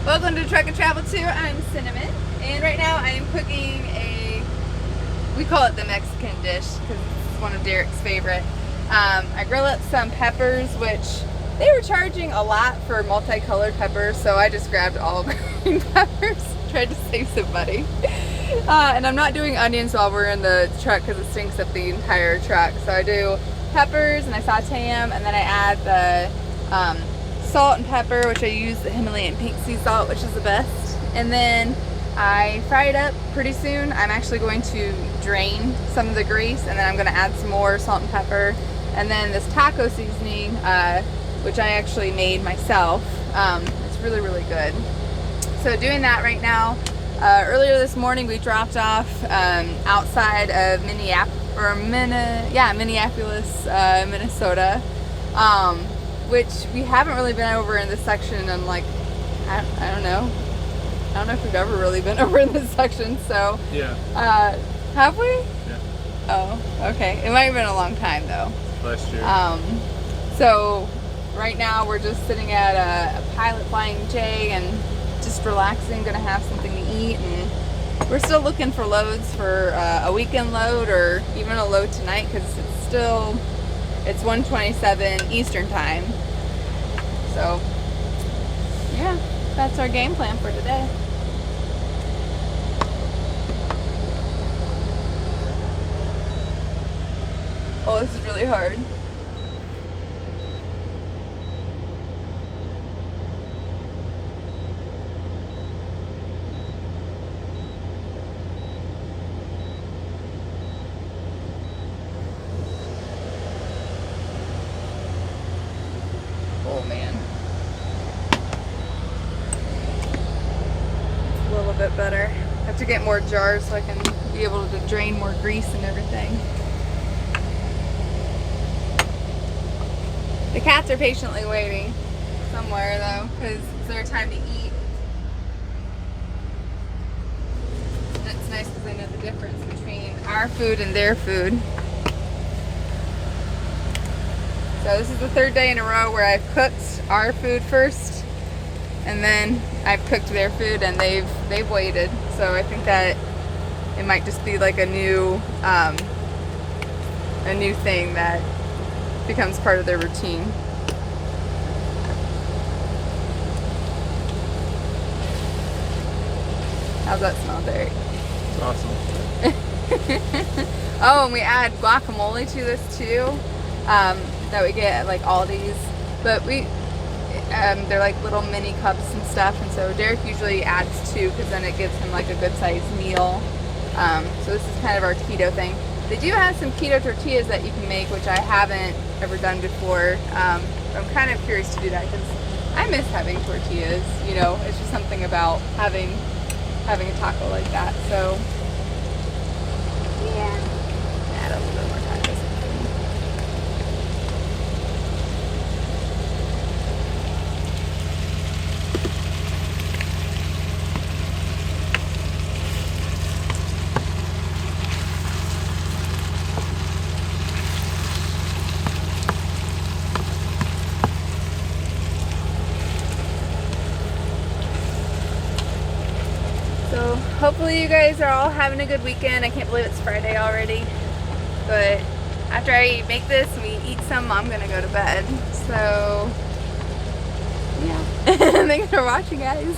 Welcome to Truck and Travel 2. I'm Cinnamon, and right now I am cooking we call it the Mexican dish because it's one of Derek's favorite. I grill up some peppers, which they were charging a lot for multicolored peppers, so I just grabbed all green peppers, tried to save some money. And I'm not doing onions while we're in the truck because it stinks up the entire truck. So I do peppers and I saute them, and then I add the salt and pepper, which I use the Himalayan Pink Salt, which is the best. And then I fry it up pretty soon. I'm actually going to drain some of the grease, and then I'm going to add some more salt and pepper. And then this taco seasoning, which I actually made myself. It's really, really good. So doing that right now. Earlier this morning we dropped off outside of Minneapolis, Minnesota. Which we haven't really been over in this section in like, I don't know. I don't know if we've ever really been over in this section, so. Yeah. Have we? Yeah. Oh, okay. It might have been a long time though. Last year. So right now we're just sitting at a Pilot Flying J and just relaxing, gonna have something to eat, and we're still looking for loads for a weekend load or even a load tonight because it's 1:27 Eastern time. So, yeah, that's our game plan for today. Oh, this is really hard. Oh man. A little bit better. I have to get more jars so I can be able to drain more grease and everything. The cats are patiently waiting somewhere though, because it's their time to eat. And it's nice because I know the difference between our food and their food. So this is the third day in a row where I've cooked our food first, and then I've cooked their food, and they've waited. So I think that it might just be like a new thing that becomes part of their routine. How's that smell, Derek? It's awesome. Oh, and we add guacamole to this too. That we get at like Aldi's, but they're like little mini cups and stuff, and so Derek usually adds 2 because then it gives him like a good sized meal. So this is kind of our keto thing. They do have some keto tortillas that you can make, which I haven't ever done before. I'm kind of curious to do that because I miss having tortillas. You know, it's just something about having a taco like that. So yeah, add a little bit more tacos. So hopefully you guys are all having a good weekend. I can't believe it's Friday already. But after I make this and we eat some, I'm gonna go to bed. So yeah. Thanks for watching, guys.